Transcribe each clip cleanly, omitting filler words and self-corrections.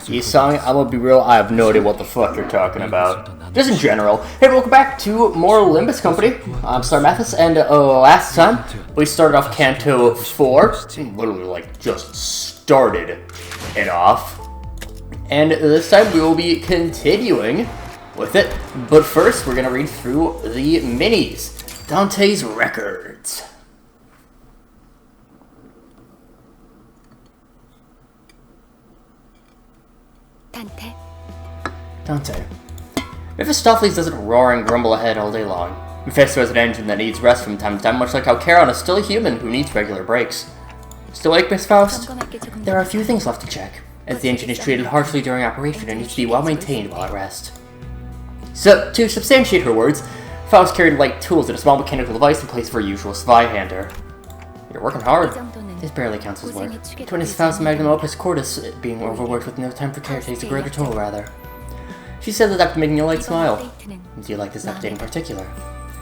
You song, I'm gonna be real, I have no idea what the fuck you're talking about. Just in general. Hey, welcome back to more Limbus Company. I'm SlayerMathis, and last time we started off Canto 4. Literally, like, just started it off. And this time we will be continuing with it. But first, we're gonna read through the minis. Dante's Records. Dante. Mephistopheles doesn't roar and grumble ahead all day long. Mephisto has an engine that needs rest from time to time, much like how Charon is still a human who needs regular breaks. Still awake, Miss Faust? There are a few things left to check, as the engine is treated harshly during operation and needs to be well maintained while at rest. So, to substantiate her words, Faust carried light tools and a small mechanical device in place for her usual Zweihander. You're working hard. This barely counts as work. To witness Faust's magnum opus cordis being overworked with no time for care takes a greater toll, rather. She said that after making a light smile. Do you like this update in particular?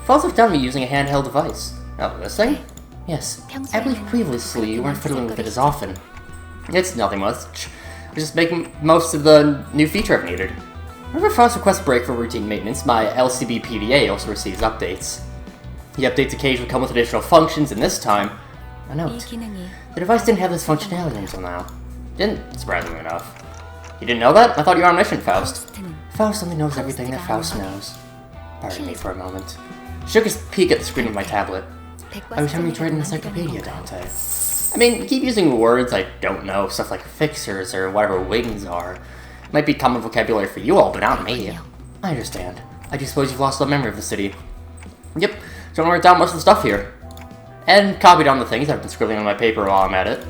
Faust looked down at me using a handheld device. Oh, this thing? Yes. I believe previously you weren't fiddling with it as often. It's nothing much. We're just making most of the new feature I've needed. Whenever Faust requests a break for routine maintenance, my LCB PDA also receives updates. The updates occasionally come with additional functions, and this time, a note. The device didn't have this functionality until now. Didn't, surprisingly enough. You didn't know that? I thought you were omniscient, Faust. Faust only knows everything that Faust knows. Pardon me for a moment. Shook his peek at the screen of my tablet. I was having to write an encyclopedia, Dante. I mean, keep using words I don't know, stuff like fixers or whatever wings are. Might be common vocabulary for you all, but not me. I understand. I do suppose you've lost the memory of the city. Yep, don't write down most of the stuff here. And copy down the things I've been scribbling on my paper while I'm at it.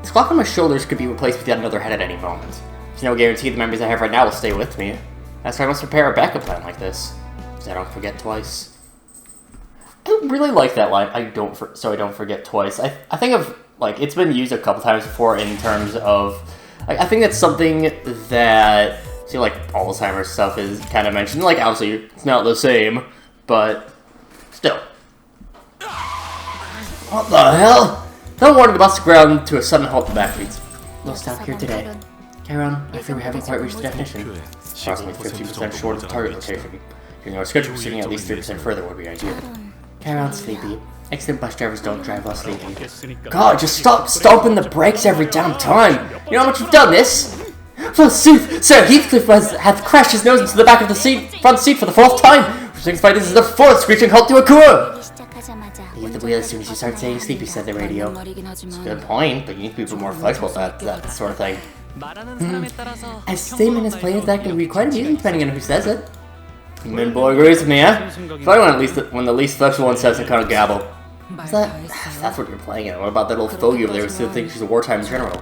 This clock on my shoulders could be replaced with yet another head at any moment. There's no guarantee the memories I have right now will stay with me. That's why I must prepare a backup plan like this, so I don't forget twice. I really like that line, so I don't forget twice. I think of, like, it's been used a couple times before in terms of, I think that's something that, see, like, Alzheimer's stuff is kind of mentioned. Like, obviously, it's not the same, but still. What the hell? Don't warning the bus ground to a sudden halt in the backstreets. We'll stop here today. Charon, I fear we haven't quite reached the definition. Approximately 50% short of the target location. During our schedule, proceeding at least 30% further would be ideal. Charon's sleepy. Excellent bus drivers don't drive while sleeping. God, just stop stomping the brakes every damn time! You know how much you've done this? Forsooth, Sir Heathcliff hath crashed his nose into the back of the front seat for the 4th time, which signifies this is the 4th screeching halt to occur! You hit the wheel as soon as you start saying sleepy, said the radio. It's a good point, but you need to be a bit more flexible with that sort of thing. A statement as plain as that can be quite amusing depending on who says it. Midboy agrees with me, eh? Funny when the least flexible one says it, kind of gabble. That's what you're playing at. What about that little fogey over there who still thinks she's a wartime general?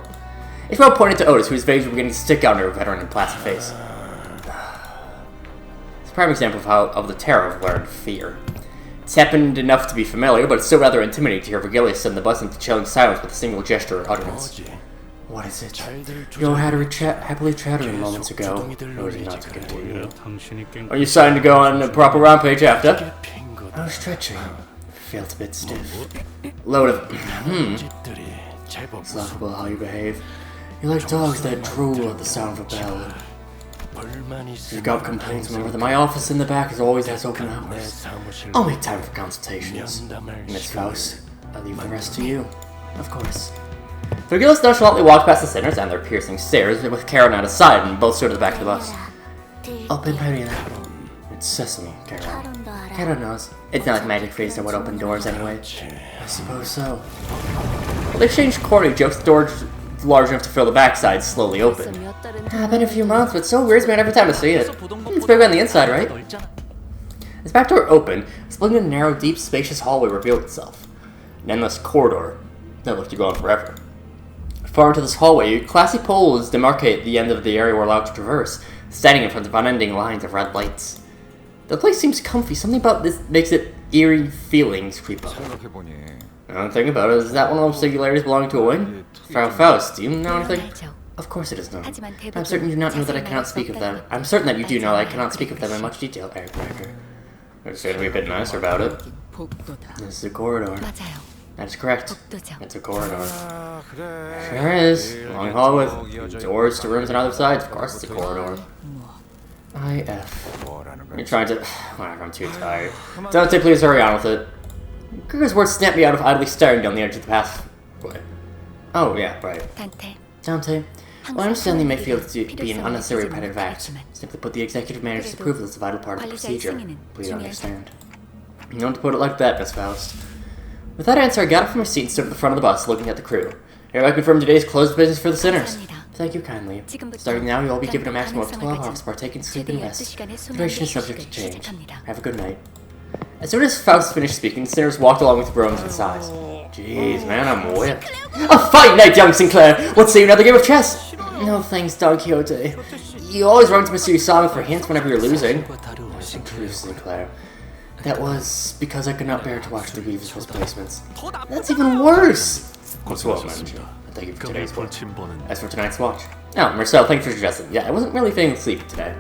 Ishmael pointed to Otis, whose face was beginning to stick out in her veteran and placid face. It's a prime example of the terror of learned fear. It's happened enough to be familiar, but it's still rather intimidating to hear Virgilius send the bus into chilling silence with a single gesture or utterance. What is it? You all had happily chattering moments ago. Or is it not to continue? Are you signed to go on a proper rampage after? I was stretching. Felt a bit stiff. Load of... It's laughable how you behave. You're like dogs that drool at the sound of a bell. If you've got complaints, remember that my office in the back is always has open hours. I'll make time for consultations. Miss Faust, I'll leave the rest to you. Of course. Virgilius nonchalantly walked past the sinners and their piercing stares, with Charon at his side, and both stood at the back of the bus. Open ready now. It's sesame, Charon. Charon knows. It's not like magic phrase that would open doors anyway. I suppose so. Well, they exchanged corny jokes. The door large enough to fill the backside slowly opened. Been a few months, but so weird, man, every time I see it. It's bigger on the inside, right? As back door opened, splitting a narrow, deep, spacious hallway revealed itself. An endless corridor that looked to go on forever. Far into this hallway, classy poles demarcate the end of the area we're allowed to traverse, standing in front of unending lines of red lights. The place seems comfy. Something about this makes it eerie feelings creep up. Think about it. Is that one of those singularities belonging to a wing? Frau Faust, do you know anything? Of course it is known. I'm certain you do not know that I cannot speak of them. I'm certain that you do know that I cannot speak of them in much detail, Eric Cracker. We're just going to be a bit nicer about it. This is a corridor. That's correct. It's a corridor. Sure is. Long hall with doors to rooms on either side. Of course it's a corridor. IF. You're trying to... Whatever, I'm too tired. Dante, please hurry on with it. Gurga's words snapped me out of idly staring down the edge of the pathway. Oh, yeah, right. Dante, well, I understand you may feel it to be an unnecessary repetitive act. Simply put, the executive manager's approval is a vital part of the procedure. Please understand. You don't have to put it like that, Miss Faust. With that answer, I got up from my seat and stood at the front of the bus, looking at the crew. Hereby confirm today's closed business for the sinners. Thank you kindly. Starting now, you'll all be given a maximum of 12 hours to partake in sleep and rest. The duration is subject to change. Have a good night. As soon as Faust finished speaking, the sinners walked along with groans and sighs. Jeez, man, I'm whipped. A fight night, young Sinclair! Let's see another game of chess! No thanks, Don Quixote. You always run to Mr. Usama for hints whenever you're losing. That's true, Sinclair. That was because I could not bear to watch the Weaver's placements. That's even worse! What's well, manager? Thank you for today's watch. As for tonight's watch. Oh, Marcel, thanks for suggesting. Yeah, I wasn't really feeling sleepy today.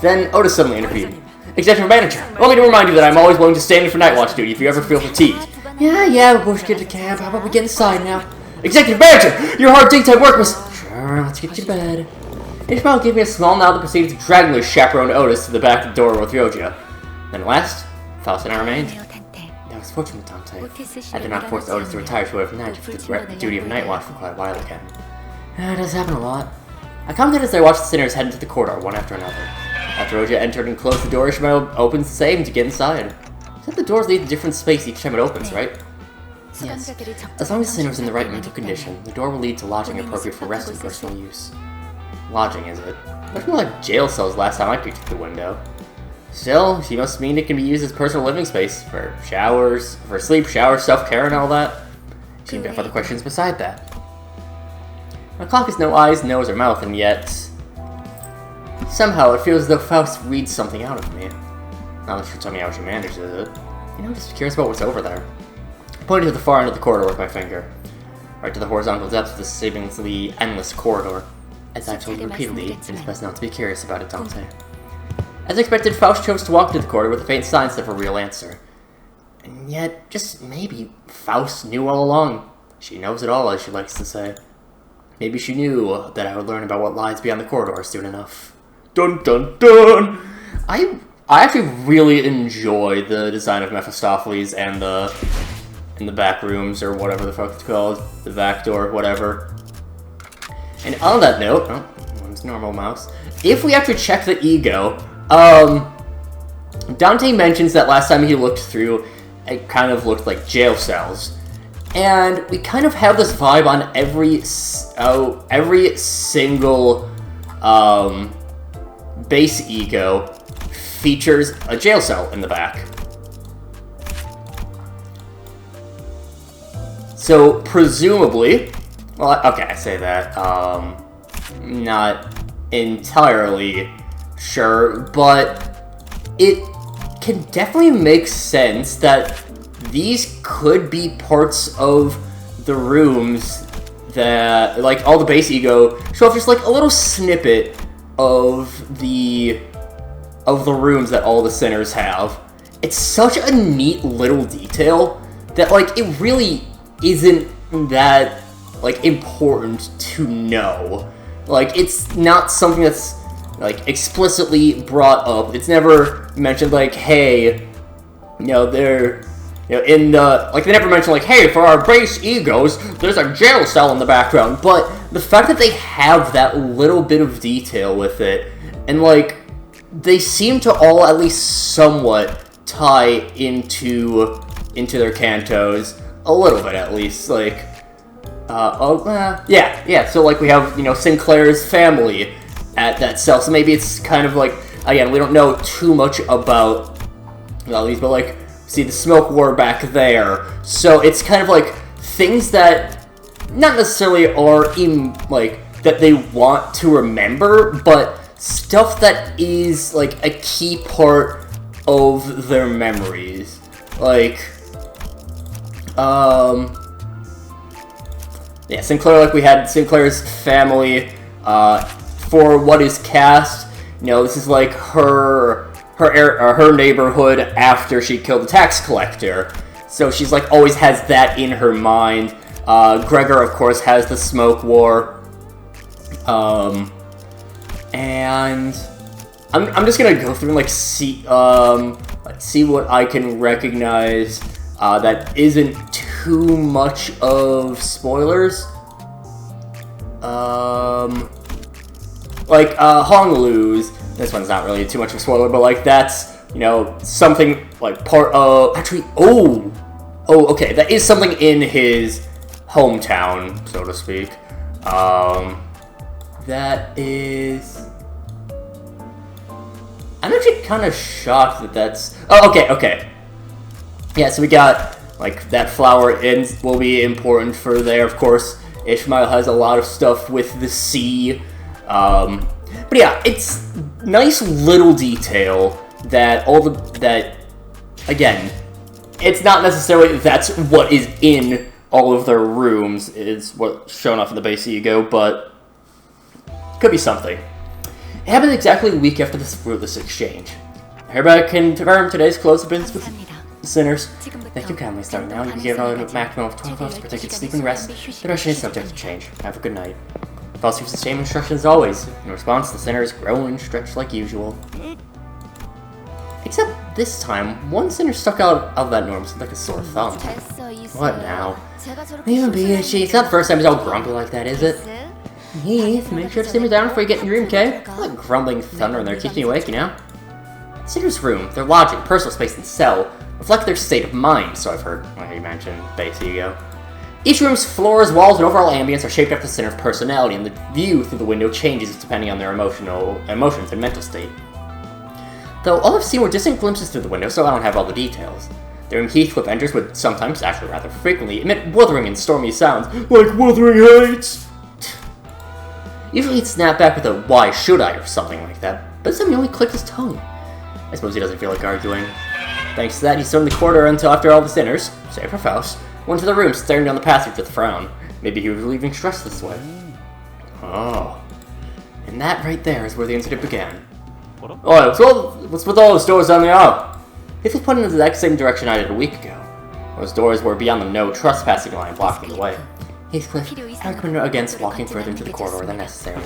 Then Otis suddenly intervened. Executive Manager, allow me to remind you that I'm always willing to stand in for night watch duty if you ever feel fatigued. Yeah, we'll both get to cab. How about we get inside now? Executive Manager! Your hard daytime work was... Sure, let's get you to bed. Ishmael gave me a small nod and proceeded to drag me with chaperone Otis to the back door with Ryoja. Then last, Faust and I remained. That was fortunate, Dante. I did not force Otis to retire to overnight for the duty of night watch for quite a while again. It does happen a lot. I commented as I watched the sinners head into the corridor, one after another. After Ryoja entered and closed the door, Ishmael opens the same to get inside. Except the doors lead to different space each time it opens, right? Yes. As long as the sinner is in the right mental condition, the door will lead to lodging appropriate for rest and personal use. Lodging, is it? Much more like jail cells last time I peeked through the window. Still, she must mean it can be used as personal living space for showers, for sleep, showers, self-care, and all that. She seemed to have other questions beside that. My clock has no eyes, nose, or mouth, and yet... somehow it feels as though Faust reads something out of me. Not that she'll tell me how she manages it. You know, I'm just curious about what's over there. I pointed to the far end of the corridor with my finger. Right to the horizontal depths of this seemingly endless corridor. As I've told you repeatedly, it is best not to be curious about it, Dante. As expected, Faust chose to walk into the corridor with a faint signs of a real answer. And yet, just maybe, Faust knew all along. She knows it all, as she likes to say. Maybe she knew that I would learn about what lies beyond the corridor soon enough. Dun dun dun! I actually really enjoy the design of Mephistopheles and the Backrooms, or whatever the fuck it's called. The Backdoor, whatever. And on that note, one's normal mouse. If we actually check the ego, Dante mentions that last time he looked through, it kind of looked like jail cells. And we kind of have this vibe on every single, base ego features a jail cell in the back. So, presumably, well, okay, I say that, not entirely sure, but it can definitely make sense that these could be parts of the rooms that, like, all the base ego show off just, like, a little snippet of the rooms that all the sinners have. It's such a neat little detail that, like, it really isn't that, like, important to know. Like, it's not something that's, like, explicitly brought up. It's never mentioned, like, hey, you know, they're, you know, in the, like, they never mention, like, hey, for our base egos, there's a jail cell in the background. But the fact that they have that little bit of detail with it, and, like, they seem to all at least somewhat tie into their cantos, a little bit at least, like, yeah, so, like, we have, you know, Sinclair's family at that cell, so maybe it's kind of like, again, we don't know too much about all these, but, like, see the smoke war back there, so it's kind of like things that not necessarily are like, that they want to remember, but stuff that is, like, a key part of their memories. Like, yeah, Sinclair, like, we had Sinclair's family, for what is cast, you know, this is like her neighborhood after she killed the tax collector. So she's like always has that in her mind. Gregor, of course, has the smoke war. And I'm just gonna go through and like see what I can recognize that isn't too much of spoilers. Like Honolulu's. This one's not really too much of a spoiler, but like that's, you know, something like part of actually. Okay, that is something in his hometown, so to speak. That is. I'm actually kind of shocked that that's. Oh, okay. Yeah, so we got like that flower will be important for there, of course. Ishmael has a lot of stuff with the sea. But yeah, it's nice little detail that again, it's not necessarily that's what is in all of their rooms is what's shown off in the base ego, but could be something. It happened exactly a week after this fruitless exchange. I hereby confirm today's close events with sinners. Thank you kindly. Starting now, you can give a maximum of 12 hours to protect your sleep and rest. The rest is subject to change. Have a good night. False gives the same instructions as always. In response, the sinners grow and stretch like usual. Except this time, one sinner stuck out of that norm like a sore thumb. What now? Even it's not the first time he's all grumpy like that, is it? Heath, make sure to simmer down before you get in your room, okay? Like grumbling thunder in there keeps me awake, you know? Sinner's room, their lodging, personal space, and cell reflect their state of mind, so I've heard, like you mentioned, base ego. Each room's floors, walls, and overall ambience are shaped after the sinner's personality, and the view through the window changes depending on their emotions and mental state. Though all I've seen were distant glimpses through the window, so I don't have all the details. The room Heathcliff enters would sometimes, actually rather frequently, emit wuthering and stormy sounds, like Wuthering Heights! Usually he'd snap back with a "why should I" or something like that, but this time he only clicked his tongue. I suppose he doesn't feel like arguing. Thanks to that, he stood in the corridor until after all the sinners, save for Faust, went to the room, staring down the passage with a frown. Maybe he was relieving stress this way. Oh. And that right there is where the incident began. Oh, what's with all those doors down the aisle? Heathcliff pointed in the exact same direction I did a week ago. Those doors were beyond the no trespassing line blocking the way. Heathcliff, I recommend against walking further into the corridor than necessary.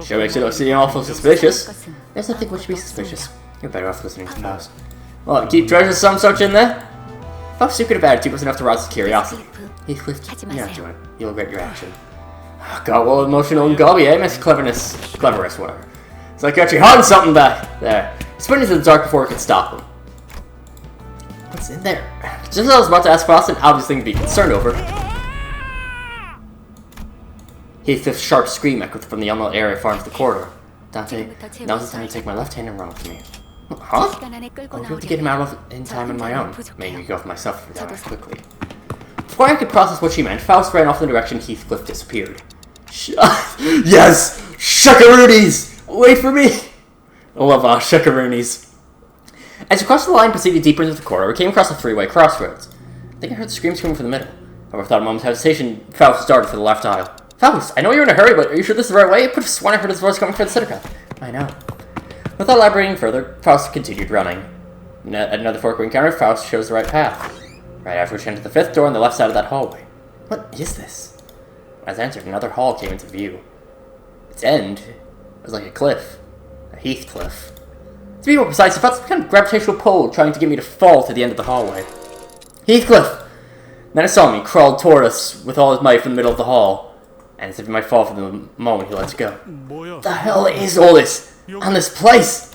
Sure makes it seem awful suspicious. There's nothing which should be suspicious. You're better off listening to Faust. Well, keep treasures some such in there? Faust's secretive attitude was enough to rouse his curiosity. Heathcliff, you're not doing it. You'll regret your action. Got well emotional and gobby, eh, Miss Cleverness, whatever. It's like you're actually hiding something back there. He sprinted into the dark before it could stop him. What's in there? Just as I was about to ask Faust an obvious thing to be concerned over, Heathcliff's sharp scream echoed from the unlit area far into the corridor. Dante, now's the time to take my left hand and run with me. Huh? I'll be able to get him out of in time on my own. Maybe go for myself for that quickly. Before I could process what she meant, Faust ran off in the direction Heathcliff disappeared. Yes! Shuckaroonies! Wait for me! I love shuckaroonies. As we crossed the line and proceeded deeper into the corridor, we came across a three-way crossroads. I think I heard the screams coming from the middle. However, without a moment's hesitation, Faust started for the left aisle. Faust, I know you're in a hurry, but are you sure this is the right way? I could have sworn I heard his voice coming from the center path. I know. Without elaborating further, Faust continued running. At another fork we encountered, Faust chose the right path. Right after we entered the fifth door on the left side of that hallway. What is this? As I entered, another hall came into view. Its end was like a cliff. A Heathcliff. To be more precise, I felt some kind of gravitational pull trying to get me to fall to the end of the hallway. Heathcliff! Then I saw him. He crawled toward us with all his might from the middle of the hall. And as if he might fall for the moment, he lets go. What the hell is all this? On this place?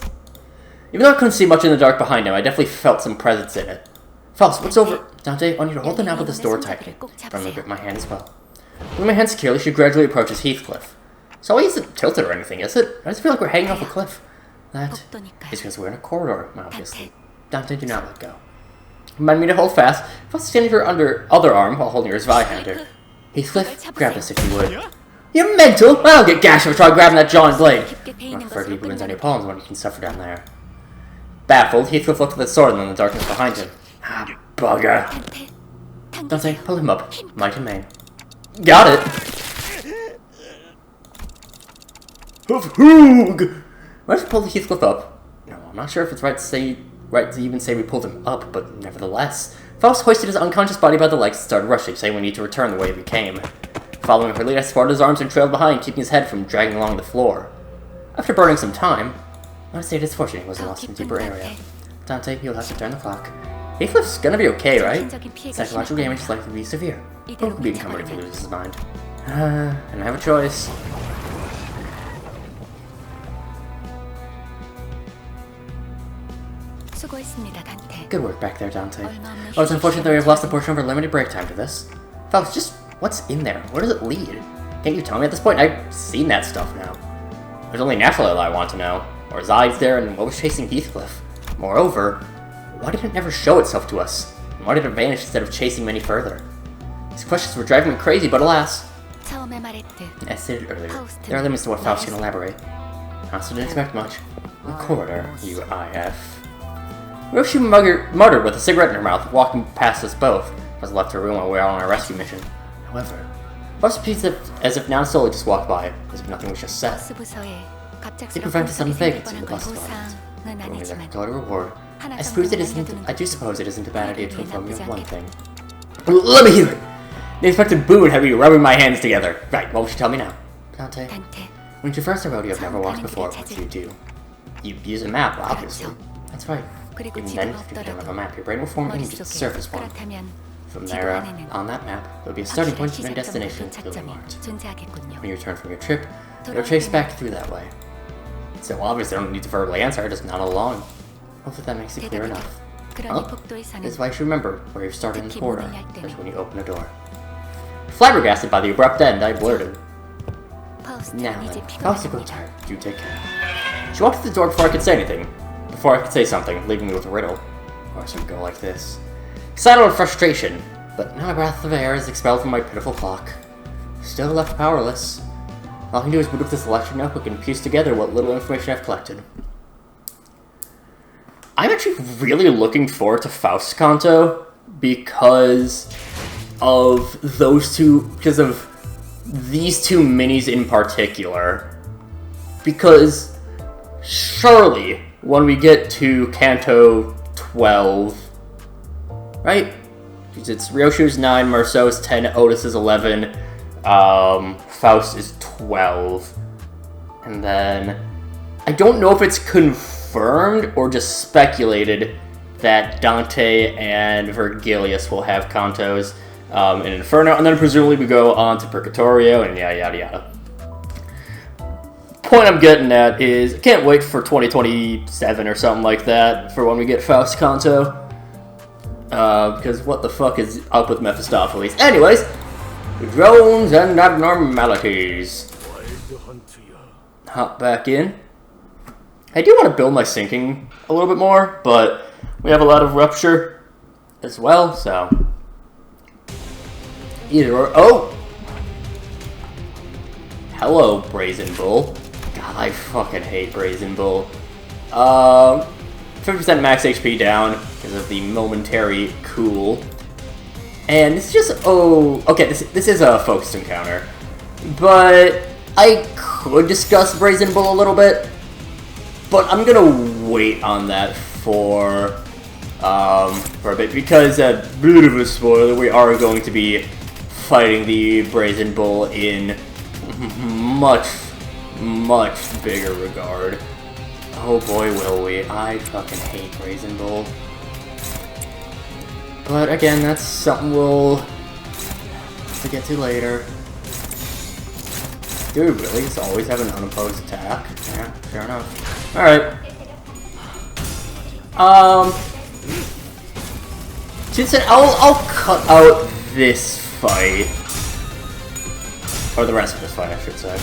Even though I couldn't see much in the dark behind him, I definitely felt some presence in it. Faust, what's over? Dante, I want you to hold the knob of this door tightly. Firmly grip my hand as well. With my hand securely, she gradually approaches Heathcliff. So he isn't tilted or anything, is it? I just feel like we're hanging off a cliff. That is because we're in a corridor, obviously. Dante, do not let go. Remind me to hold fast. Faust standing her other arm while holding her Zweihander. Heathcliff, grab this if you would. You're mental! I'll get gashed if I try grabbing that jaw and blade. I prefer to leave wounds on your palms when you can suffer down there. Baffled, Heathcliff looked at the sword and then the darkness behind him. Ah, bugger. Dante, pull him up. Might and main. Got it! Hoog! Why pull Heathcliff up? No, I'm not sure if it's right to even say we pulled him up, but nevertheless, Faust hoisted his unconscious body by the legs and started rushing, saying we need to return the way we came. Following her lead, I supported his arms and trailed behind, keeping his head from dragging along the floor. After burning some time, I would say it is fortunate he wasn't lost in a deeper area. Dante, you'll have to turn the clock. Heathcliff's gonna be okay, right? Psychological damage is likely to be severe. Or could be encumbered if he loses his mind. And I have a choice. Good work back there, Dante. Oh, it's unfortunate that we have lost a portion of our limited break time to this. Faust, just what's in there? Where does it lead? Can't you tell me at this point? I've seen that stuff now. There's only naturally I want to know. Or his eyes there, and what was chasing Heathcliff? Moreover, why did it never show itself to us? And why did it vanish instead of chasing me any further? These questions were driving me crazy, but alas. As stated earlier, there are limits to what Faust can elaborate. Faust didn't expect much. The corridor, UIF. What if she muttered with a cigarette in her mouth, walking past us both? Was left her room while we were on our rescue mission. However, Faust appears as if non-solely just walked by, as if nothing was just said. It prevented some vacancy in the bus department. When we left to reward, I do suppose it isn't a bad idea to inform you of one thing. Let me hear it! The Inspector Boone had me rubbing my hands together. Right, what will you tell me now? Dante, when you traverse a road you have never walked before, what do you do? You use a map, obviously. That's right. Even then, if you don't have a map, your brain will form an image of the surface one. From there, on that map, there will be a starting point and a destination clearly marked. When you return from your trip, you'll trace back through that way. So obviously I don't need to verbally answer, I just nod along. Hopefully that makes it clear enough. Well, this is why you should remember where you started in the corridor, especially when you open a door. Flabbergasted by the abrupt end, I blurted. Now then, Faust will go tired. Do take care. She walked to the door before I could say anything. Before I could say something, leaving me with a riddle. Of course it would go like this. Excited with frustration, but now a breath of air is expelled from my pitiful clock. Still left powerless. All I can do is boot up this electric notebook and piece together what little information I've collected. I'm actually really looking forward to Faust Kanto because of because of these two minis in particular. Because surely when we get to Kanto 12, right? Because it's Ryoshu's 9, Marceau's 10, Otis is 11, Faust is 12. And then I don't know if it's confirmed or just speculated that Dante and Virgilius will have Kantos in Inferno, and then presumably we go on to Purgatorio and yada yada yada. Point I'm getting at is I can't wait for 2027 or something like that for when we get Faust Kanto. Because what the fuck is up with Mephistopheles? Anyways, drones and abnormalities. Hop back in. I do want to build my sinking a little bit more, but we have a lot of rupture as well, so either or. Oh! Hello, Brazen Bull. God, I fucking hate Brazen Bull. 50% max HP down because of the momentary cool. And this is just, okay, this is a focused encounter. But I could discuss Brazen Bull a little bit. But I'm gonna wait on that for a bit because a bit of a spoiler, we are going to be fighting the Brazen Bull in much bigger regard. Oh boy, will we. I fucking hate Brazen Bull. But again, that's something we'll have to get to later. Do we really just always have an unopposed attack? Yeah, fair enough. Alright. Since I'll cut out this fight. Or the rest of this fight, I should say.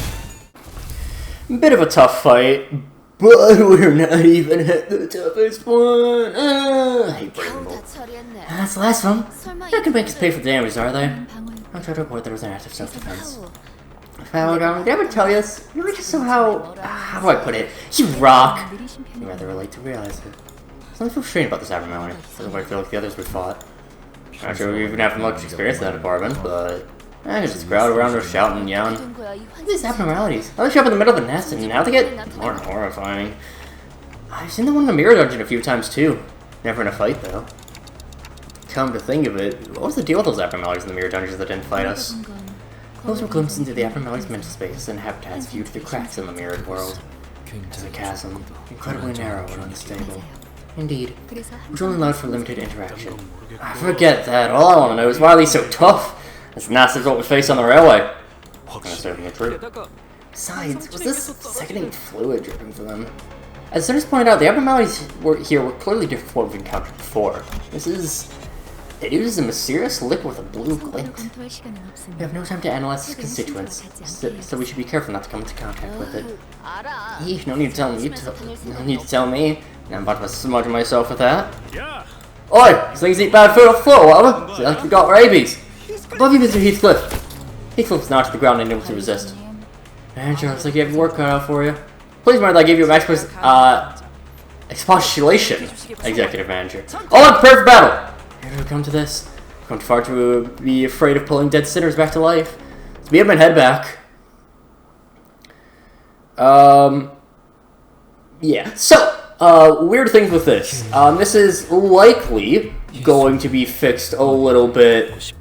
Bit of a tough fight, but we're not even at the toughest one. I hate Brazen Bull. That's the last one. They're not gonna make us pay for the damage, are they? I'll try to report there was an active self-defense. Did I ever tell you this? You just somehow... how do I put it? You rock! You're rather late to realize it. Something frustrating about this abnormality. Doesn't quite feel like the others we fought. Not sure we even have much experience in that department, but... I can just crowd around her shouting and yelling. What are these abnormalities? How they show up in the middle of the nest and how they get more horrifying. I've seen the one in the mirror dungeon a few times too. Never in a fight though. Come to think of it, what was the deal with those abnormalities in the mirror dungeons that didn't fight us? Those were glimpses into the abnormalities' mental space and habitats viewed through cracks in the mirrored world. As a chasm, incredibly narrow and unstable. Indeed, which only allowed for limited interaction. I forget that. All I want to know is why are they so tough? As nasty as what we face on the railway. That's certainly true. Besides, was this sickening fluid dripping from them? As Sinners pointed out, the abnormalities were clearly different from what we've encountered before. It uses a mysterious liquid with a blue glint. We have no time to analyze its constituents, so we should be careful not to come into contact with it. Eesh, no need to tell me. No need to tell me. Now I'm about to smudge myself with that. Oi! These things eat bad food off the floor, whatever. So like we got rabies. Above you, Mr. Heathcliff. Heathcliff's knocked to the ground and unable to resist. Manager, looks like you have your work cut out for you. Please mind that I gave you an expostulation, Executive Manager. All I'm prepared for battle! Here did we come to this? We've come too far to be afraid of pulling dead sinners back to life. So we have my head back. Yeah. So, weird things with this. This is likely going to be fixed a little bit,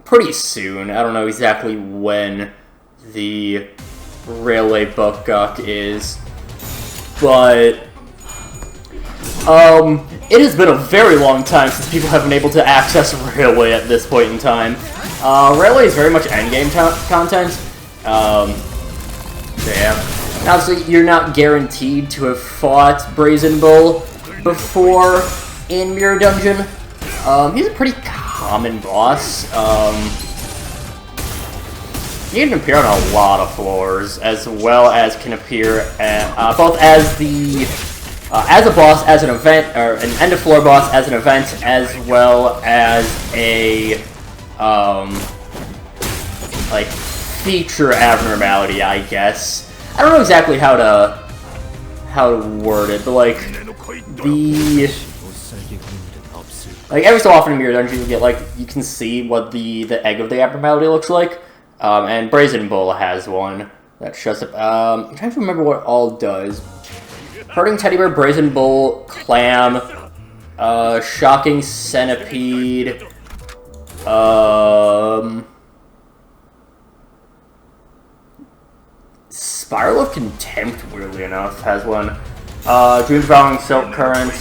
pretty soon. I don't know exactly when the railway buck is, but it has been a very long time since people have been able to access railway at this point in time. Railway is very much endgame content. So yeah. Obviously, you're not guaranteed to have fought Brazen Bull before in Mirror Dungeon. He's a pretty common boss. He can appear on a lot of floors, as well as can appear at, both as a boss, as an event, or an end of floor boss as an event, as well as a like feature abnormality, I guess. I don't know exactly how to word it, but like every so often in Mirror Dungeon you get you can see what the egg of the abnormality looks like. And Brazen Bull has one that shows up. I'm trying to remember what it all does. Hurting Teddy Bear, Brazen Bull, Clam, Shocking Centipede, Spiral of Contempt, weirdly enough, has one. Dream Devouring Silk Current.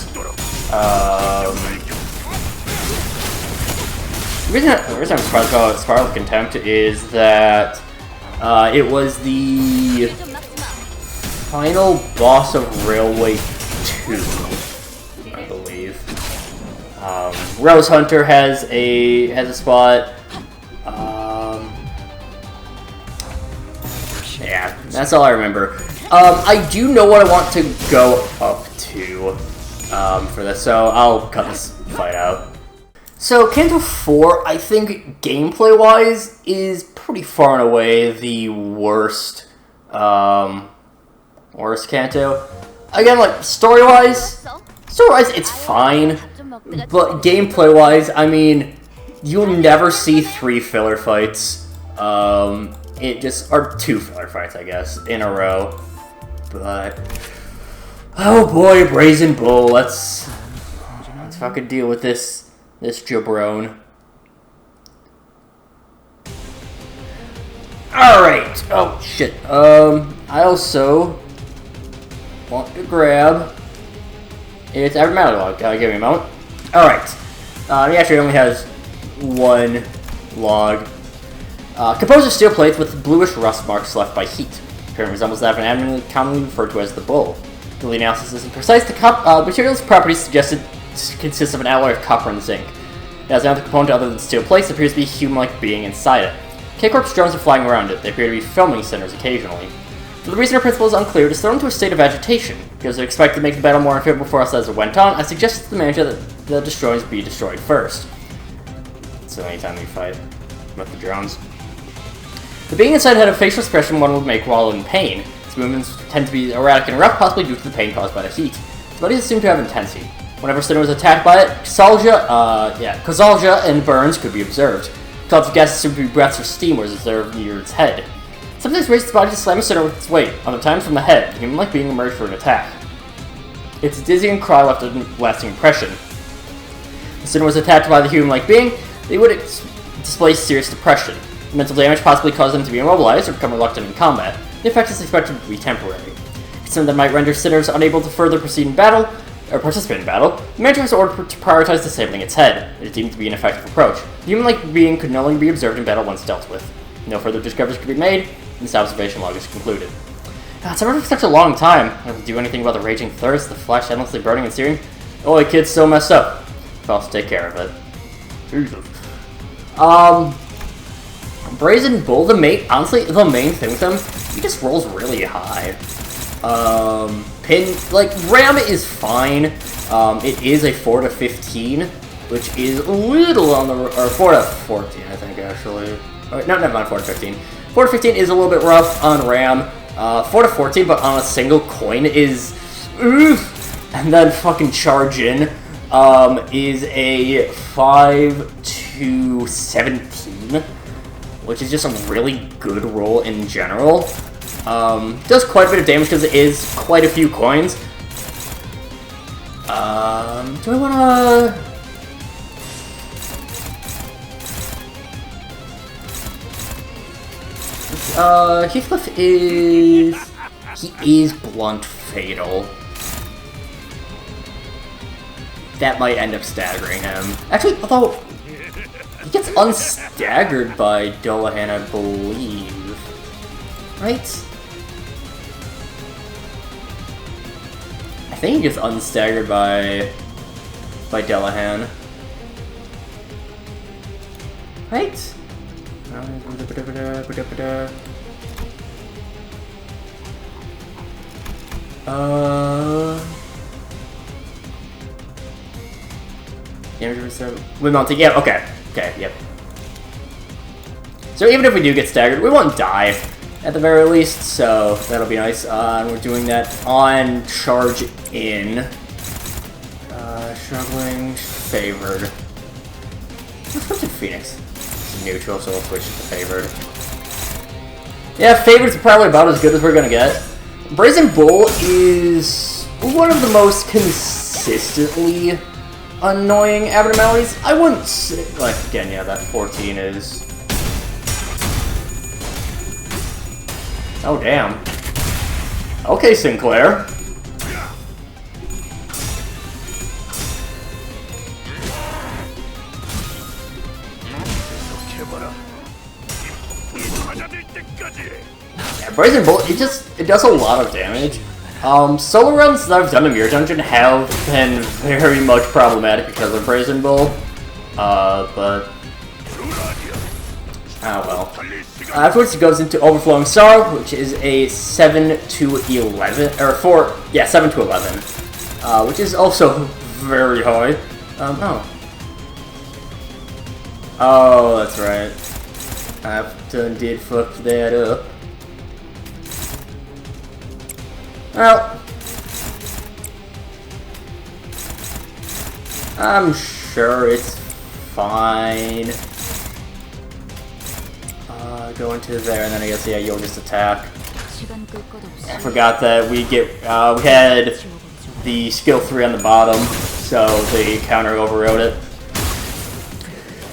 The reason I'm surprised about Spiral of Contempt is that it was the final boss of Railway 2, I believe. Rose Hunter has a spot. Yeah, that's all I remember. I do know what I want to go up to for this, so I'll cut this fight out. So, Canto 4, I think, gameplay-wise, is pretty far and away the worst Canto. Again, story-wise, it's fine, but gameplay-wise, I mean, you'll never see 3 filler fights, or 2 filler fights, I guess, in a row, but, oh boy, Brazen Bull, let's fucking deal with this jabron. Alright, oh shit, I also want to grab its abnormality log. Give me a moment. Alright, he actually only has 1 log. Composed of steel plates with bluish rust marks left by heat. Apparently resembles that of an animal commonly referred to as the bull. The analysis isn't precise. The material's properties suggested consists of an alloy of copper and zinc. It has another component other than steel plates. It appears to be a human-like being inside it. K-Corp's drones are flying around it. They appear to be filming sinners occasionally. For the reason our principal is unclear, it is thrown into a state of agitation. Because they expect to make the battle more unfavorable for us as it went on, I suggested to the manager that the destroyers be destroyed first. So anytime we fight with the drones. The being inside had a facial expression one would make while in pain. Its movements tend to be erratic and rough, possibly due to the pain caused by the heat. Its body seemed to have intensity. Whenever Sinner was attacked by it, Causalgia and burns could be observed. Clouds of gases seemed to be breaths of steam was observed near its head. Sometimes raised its body to slam a Sinner with its weight. On the time from the head, the human-like being emerged for an attack. Its dizzying cry left a lasting impression. If Sin was attacked by the human-like being, they would display serious depression. The mental damage possibly caused them to be immobilized or become reluctant in combat. The effect is expected to be temporary. Something that might render sinners unable to further proceed in battle, or participate in battle, the manager was ordered to prioritize disabling its head. It is deemed to be an effective approach. The human-like being could no longer be observed in battle once dealt with. No further discoveries could be made, and this observation log is concluded. It's been for such a long time. I don't do anything about the raging thirst, the flesh endlessly burning and searing. Oh, the kid's so messed up. I'll have to take care of it. Jesus. Brazen Bull, honestly, the main thing with him, he just rolls really high. Ram is fine. It is a 4 to 15, which is a little on the, or 4 to 14, I think, actually. No, never mind, 4 to 15. 4 to 15 is a little bit rough on Ram. 4 to 14, but on a single coin is, oof. And then fucking Charge In, is a 5 to 17, which is just a really good roll in general. Does quite a bit of damage because it is quite a few coins. Do I wanna... Heathcliff is... He is Blunt Fatal. That might end up staggering him. Actually, although... He gets unstaggered by Dullahan, I believe. Right? I think he gets unstaggered by Dullahan. Right? With mounting, yeah, okay, yep. So even if we do get staggered, we won't die, at the very least, so that'll be nice. And we're doing that on Charge In. Struggling, Favored. Let's go to Phoenix. It's neutral, so we'll switch to Favored. Yeah, Favored's probably about as good as we're gonna get. Brazen Bull is one of the most consistently annoying abnormalities. I wouldn't say, like, again, yeah, that 14 is... Oh, damn. Okay, Sinclair. Yeah, Brazen Bull, it does a lot of damage. Solo runs that I've done in Mirror Dungeon have been very much problematic because of Brazen Bull. But... Ah, well. Afterwards, it goes into Overflowing Sorrow, which is a 7 to 11, or 4, yeah, 7 to 11, which is also very high. Oh, that's right. I did fuck that up. Well, I'm sure it's fine. Go into there, and then I guess, yeah, you'll just attack. I forgot that we had the skill 3 on the bottom, so the counter overrode it.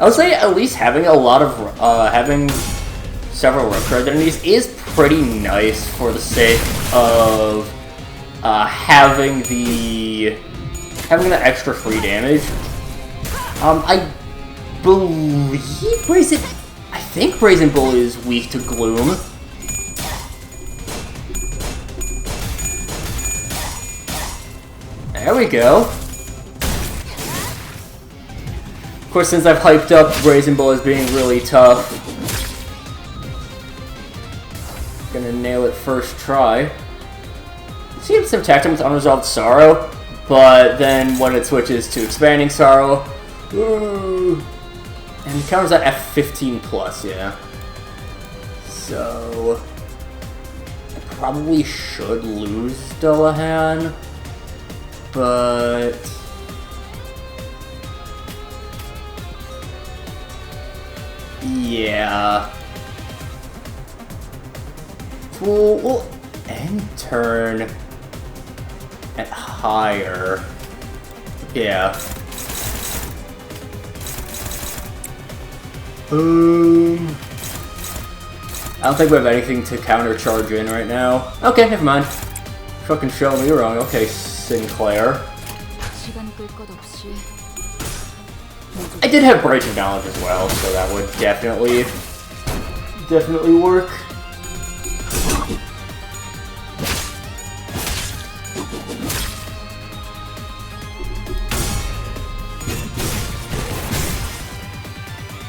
I would say at least having a lot of, having several rook identities is pretty nice for the sake of having the extra free damage. I believe I think Brazen Bull is weak to Gloom. There we go. Of course, since I've hyped up Brazen Bull as being really tough, gonna nail it first try. Seems to attack him with Unresolved Sorrow, but then when it switches to Expanding Sorrow, ooh, and he counters that F15 plus, yeah. So I probably should lose Dullahan, but yeah. We'll end turn and higher. Yeah. I don't think we have anything to countercharge in right now. Okay, never mind. Fucking show me wrong. Okay, Sinclair. I did have breaking knowledge as well, so that would definitely work.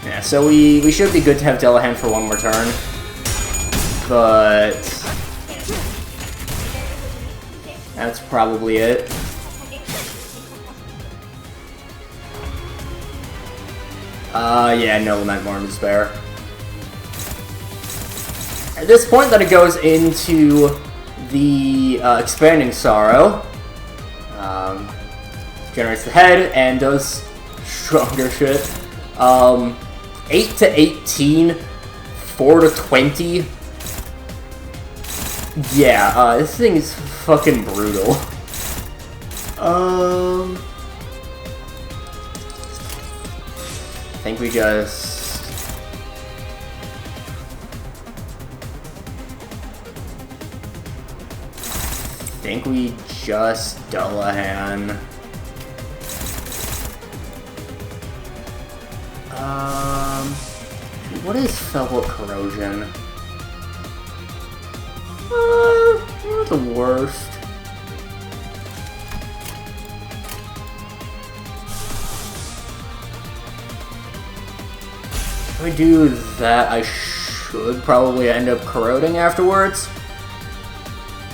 Yeah, so we should be good to have Delahan for one more turn, but that's probably it. Yeah, no Lament Mourn to spare. At this point, then it goes into the Expanding Sorrow. Generates the head and does stronger shit. 8 to 18, 4 to 20. Yeah, this thing is fucking brutal. I think we just... Dullahan. What is Fellow Corrosion? Not the worst. If I do that, I should probably end up corroding afterwards.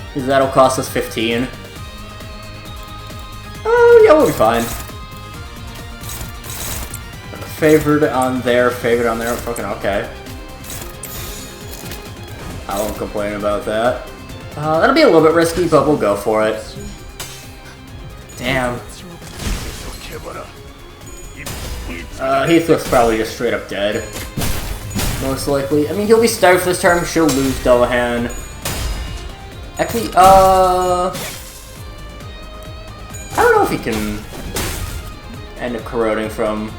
Because that'll cost us 15. Oh, yeah, we'll be fine. Favored on there, fucking okay. I won't complain about that. That'll be a little bit risky, but we'll go for it. Damn. Heathcliff's probably just straight up dead. Most likely. I mean, he'll be starved this turn, she'll lose Dullahan. Actually, I don't know if he can end up corroding from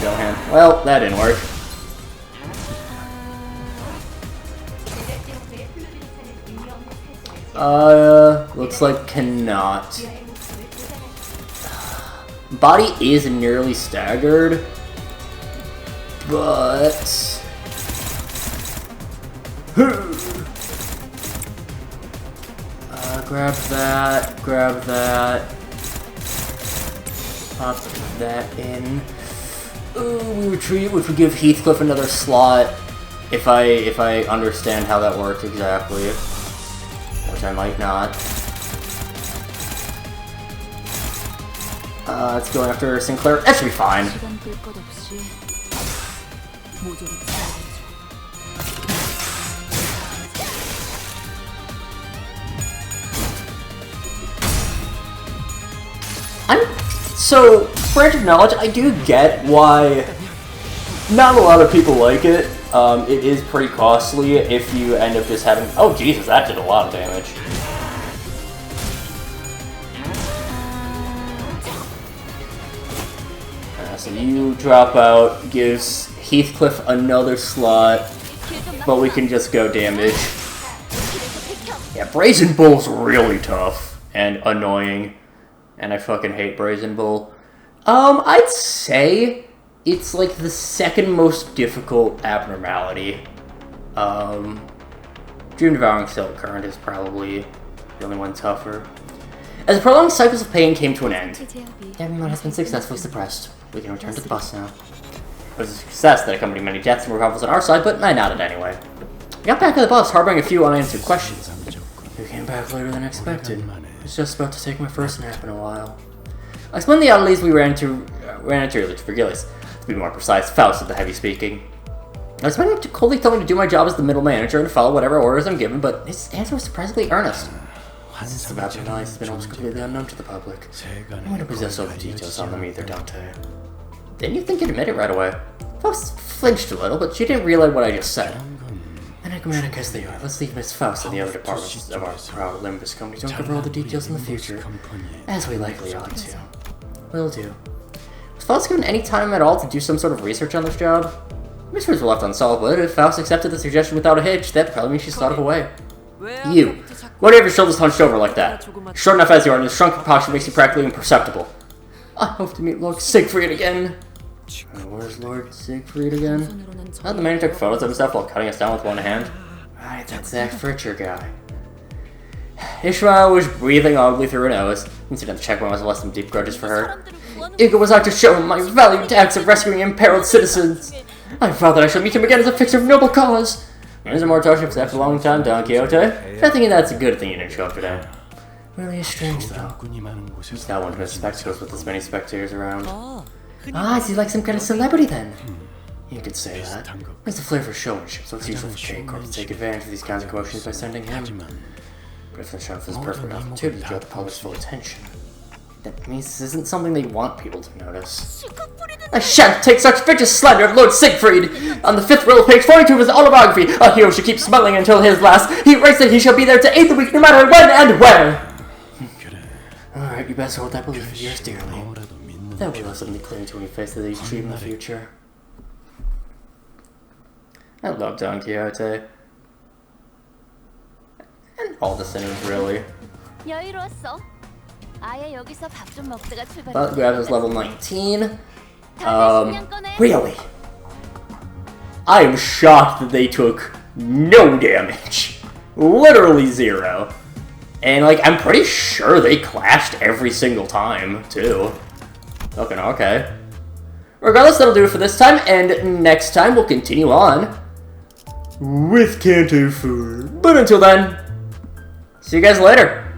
Dullahan. Well, that didn't work. Looks like cannot. Body is nearly staggered, but... grab that. Pop that in. Ooh, we retreat, which would give Heathcliff another slot, if I understand how that works exactly. Which I might not. It's going after Sinclair. That should be fine. So, Branch of Knowledge, I do get why not a lot of people like it. It is pretty costly if you end up just having... Oh, Jesus, that did a lot of damage. So you drop out, gives Heathcliff another slot, but we can just go damage. Yeah, Brazen Bull's really tough and annoying. And I fucking hate Brazen Bull. I'd say it's like the second most difficult abnormality. Dream Devouring Silk Current is probably the only one tougher. As the prolonged cycles of pain came to an end, everyone has been successfully suppressed. We can return to the bus now. It was a success that accompanied many deaths and revivals on our side, but I nodded anyway. We got back to the bus, harboring a few unanswered questions. We came back later than expected. I was just about to take my first nap in a while. I explained the oddities we ran into earlier to Vergilius. To be more precise, Faust did the heavy speaking. I was planning to coldly tell me to do my job as the middle manager and to follow whatever orders I'm given, but his answer was surprisingly earnest. This is about your life has been almost completely unknown to the public. I want to possess all the details on them either, Dante. Didn't you think you'd admit it right away? Faust flinched a little, but she didn't realize what I just said. I Enigmatic as they are, let's leave Miss Faust and the other departments of our proud Limbus Company to uncover all the details in the future, as we likely ought to. Will do. Was Faust given any time at all to do some sort of research on this job? Mysteries were left unsolved, but if Faust accepted the suggestion without a hitch, that probably means she's thought of a way. You! Why do you have your shoulders hunched over like that? Short enough as you are, and your shrunken posture makes you practically imperceptible. I hope to meet Lord Siegfried again. Where's Lord Siegfried again? Oh, the man who took photos of himself while cutting us down with one hand. Right, that's that Fritcher guy. Ishmael was breathing audibly through her nose. Incident to check when I was left some deep grudges for her. Eager was I to show him my valiant acts of rescuing imperiled citizens. I vow that I shall meet him again as a fixer of noble cause. There's a more touching after a long time, Don Quixote. I'm thinking that's a good thing you didn't show up today. Really is strange, though. He's not one to miss spectacles with this many spectators around. Ah, is he like some kind of celebrity, then? You could say that. He has a flair for showmanship, so it's usual for K-Corp to take advantage of these kinds of commotions by sending him. But if the show is perfect opportunity to draw the public's full attention, that means this isn't something they want people to notice. I shan't take such vicious slander of Lord Siegfried! On the 5th row of page 42 of his autobiography, a hero should keep smiling until his last. He writes that he shall be there to aid the weak no matter when and where! Alright, you best hold that belief of yours dearly. That will have something to cling to when you face the extreme in the future. I love Don Quixote. And all the sinners, really. But grabs is level 19. Really? I am shocked that they took no damage. Literally 0. And, like, I'm pretty sure they clashed every single time, too. Okay. Regardless, that'll do it for this time, and next time we'll continue on with Canto 4. But until then, see you guys later.